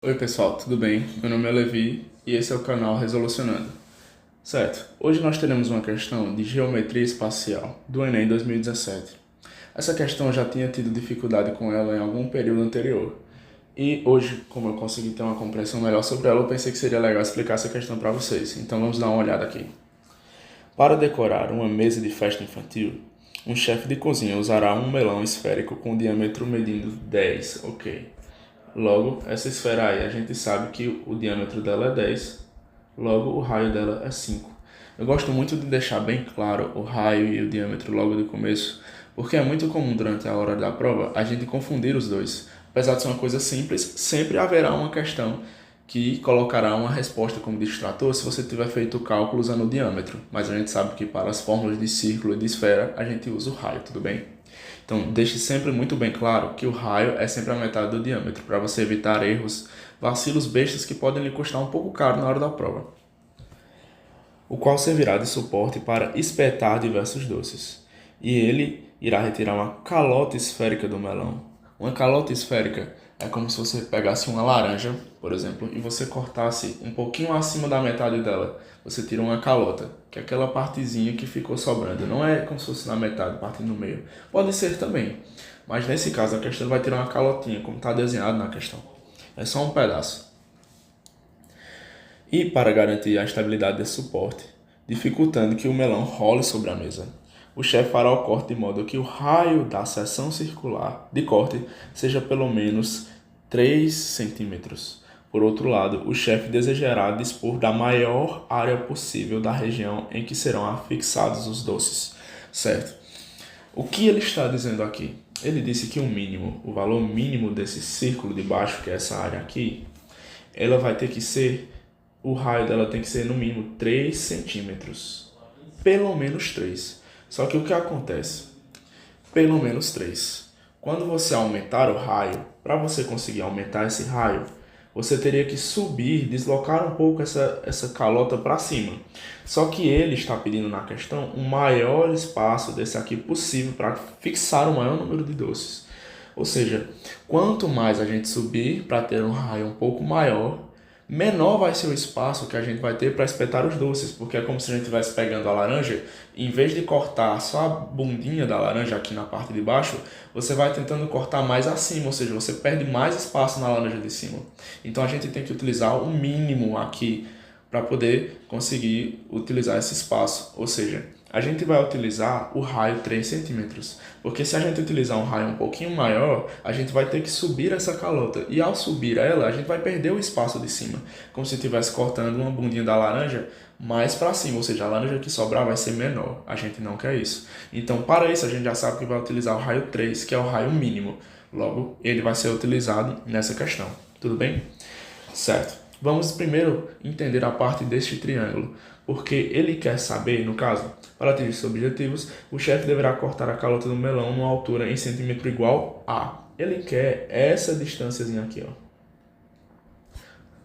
Oi pessoal, tudo bem? Meu nome é Levi e esse é o canal Resolucionando. Certo, hoje nós teremos uma questão de geometria espacial do Enem 2017. Essa questão eu já tinha tido dificuldade com ela em algum período anterior. E hoje, como eu consegui ter uma compreensão melhor sobre ela, eu pensei que seria legal explicar essa questão para vocês. Então vamos dar uma olhada aqui. Para decorar uma mesa de festa infantil, um chefe de cozinha usará um melão esférico com diâmetro medindo 10, ok. Logo, essa esfera aí, a gente sabe que o diâmetro dela é 10, logo o raio dela é 5. Eu gosto muito de deixar bem claro o raio e o diâmetro logo do começo, porque é muito comum durante a hora da prova a gente confundir os dois. Apesar de ser uma coisa simples, sempre haverá uma questão que colocará uma resposta como distrator se você tiver feito o cálculo usando o diâmetro. Mas a gente sabe que para as fórmulas de círculo e de esfera a gente usa o raio, tudo bem? Então, deixe sempre muito bem claro que o raio é sempre a metade do diâmetro, para você evitar erros, vacilos bestas que podem lhe custar um pouco caro na hora da prova. O qual servirá de suporte para espetar diversos doces. E ele irá retirar uma calota esférica do melão. Uma calota esférica é como se você pegasse uma laranja, por exemplo, e você cortasse um pouquinho acima da metade dela. Você tira uma calota, que é aquela partezinha que ficou sobrando. Não é como se fosse na metade, partindo no meio. Pode ser também, mas nesse caso a questão vai tirar uma calotinha, como está desenhado na questão. É só um pedaço. E para garantir a estabilidade desse suporte, dificultando que o melão role sobre a mesa, o chefe fará o corte de modo que o raio da seção circular de corte seja pelo menos 3 centímetros. Por outro lado, o chefe desejará dispor da maior área possível da região em que serão afixados os doces. Certo? O que ele está dizendo aqui? Ele disse que o valor mínimo desse círculo de baixo, que é essa área aqui, ela vai ter que ser, o raio dela tem que ser no mínimo 3 centímetros. Pelo menos 3. Só que o que acontece? Pelo menos 3. Quando você aumentar o raio, para você conseguir aumentar esse raio, você teria que subir, deslocar um pouco essa calota para cima. Só que ele está pedindo na questão um maior espaço desse aqui possível para fixar o maior número de doces. Ou seja, quanto mais a gente subir para ter um raio um pouco maior, menor vai ser o espaço que a gente vai ter para espetar os doces, porque é como se a gente estivesse pegando a laranja, em vez de cortar só a bundinha da laranja aqui na parte de baixo, você vai tentando cortar mais acima, ou seja, você perde mais espaço na laranja de cima. Então a gente tem que utilizar o mínimo aqui para poder conseguir utilizar esse espaço, ou seja, a gente vai utilizar o raio 3 centímetros, porque se a gente utilizar um raio um pouquinho maior, a gente vai ter que subir essa calota, e ao subir ela, a gente vai perder o espaço de cima, como se estivesse cortando uma bundinha da laranja mais para cima, ou seja, a laranja que sobrar vai ser menor, a gente não quer isso. Então, para isso, a gente já sabe que vai utilizar o raio 3, que é o raio mínimo, logo, ele vai ser utilizado nessa questão, tudo bem? Certo. Vamos primeiro entender a parte deste triângulo, porque ele quer saber, no caso, para atingir seus objetivos, o chefe deverá cortar a calota do melão numa altura em centímetro igual a. Ele quer essa distânciazinha aqui, ó.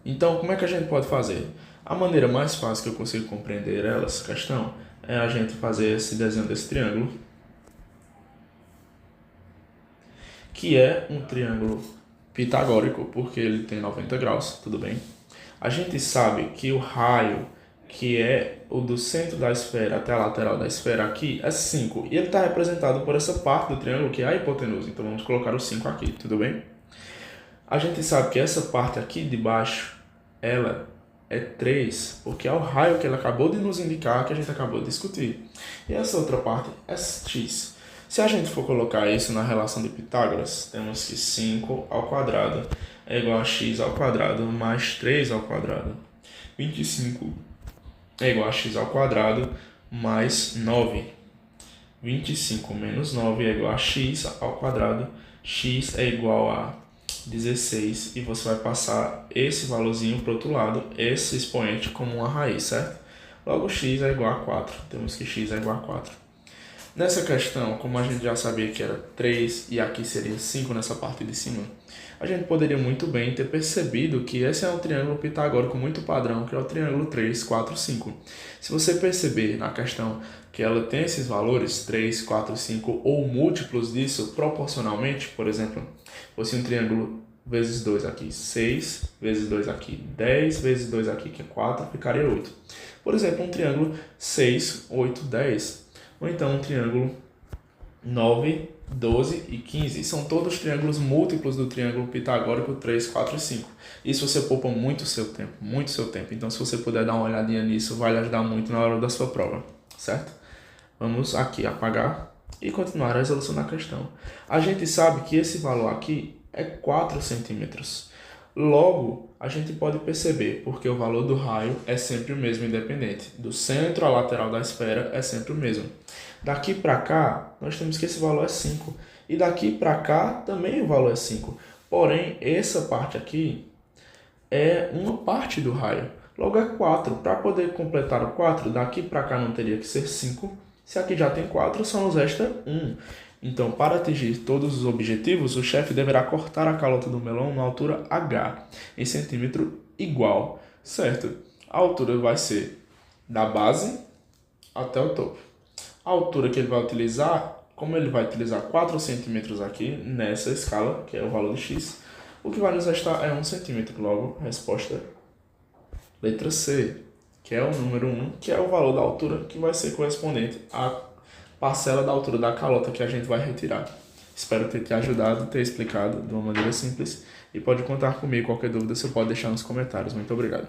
Então, como é que a gente pode fazer? A maneira mais fácil que eu consigo compreender essa questão é a gente fazer esse desenho desse triângulo, que é um triângulo pitagórico, porque ele tem 90 graus, tudo bem? A gente sabe que o raio, que é o do centro da esfera até a lateral da esfera aqui, é 5. E ele está representado por essa parte do triângulo, que é a hipotenusa. Então vamos colocar o 5 aqui, tudo bem? A gente sabe que essa parte aqui de baixo, ela é 3, porque é o raio que ele acabou de nos indicar, que a gente acabou de discutir. E essa outra parte é x. Se a gente for colocar isso na relação de Pitágoras, temos que 5 ao quadrado é igual a x ao quadrado mais 3 ao quadrado. 25 é igual a x ao quadrado mais 9. 25 menos 9 é igual a x ao quadrado. X é igual a 16 e você vai passar esse valorzinho para o outro lado, esse expoente como uma raiz, certo? Logo, x é igual a 4. Temos que x é igual a 4. Nessa questão, como a gente já sabia que era 3 e aqui seria 5 nessa parte de cima, a gente poderia muito bem ter percebido que esse é um triângulo pitagórico muito padrão, que é o triângulo 3, 4, 5. Se você perceber na questão que ela tem esses valores, 3, 4, 5 ou múltiplos disso proporcionalmente, por exemplo, fosse um triângulo vezes 2 aqui, 6, vezes 2 aqui, 10, vezes 2 aqui, que é 4, ficaria 8. Por exemplo, um triângulo 6, 8, 10. Ou então um triângulo 9, 12 e 15. São todos triângulos múltiplos do triângulo pitagórico 3, 4 e 5. Isso você poupa muito seu tempo, muito seu tempo. Então, se você puder dar uma olhadinha nisso, vai lhe ajudar muito na hora da sua prova, certo? Vamos aqui apagar e continuar a resolução da questão. A gente sabe que esse valor aqui é 4 centímetros. Logo, a gente pode perceber, porque o valor do raio é sempre o mesmo, independente. Do centro à lateral da esfera é sempre o mesmo. Daqui para cá, nós temos que esse valor é 5. E daqui para cá, também o valor é 5. Porém, essa parte aqui é uma parte do raio. Logo é 4. Para poder completar o 4, daqui para cá não teria que ser 5. Se aqui já tem 4, só nos resta 1. Então, para atingir todos os objetivos, o chefe deverá cortar a calota do melão na altura H, em centímetro igual, certo? A altura vai ser da base até o topo. A altura que ele vai utilizar, como ele vai utilizar 4 centímetros aqui nessa escala, que é o valor de x, o que vai nos restar é 1 centímetro. Logo, resposta letra C, que é o número 1, que é o valor da altura que vai ser correspondente à parcela da altura da calota que a gente vai retirar. Espero ter te ajudado, ter explicado de uma maneira simples e pode contar comigo. Qualquer dúvida você pode deixar nos comentários. Muito obrigado.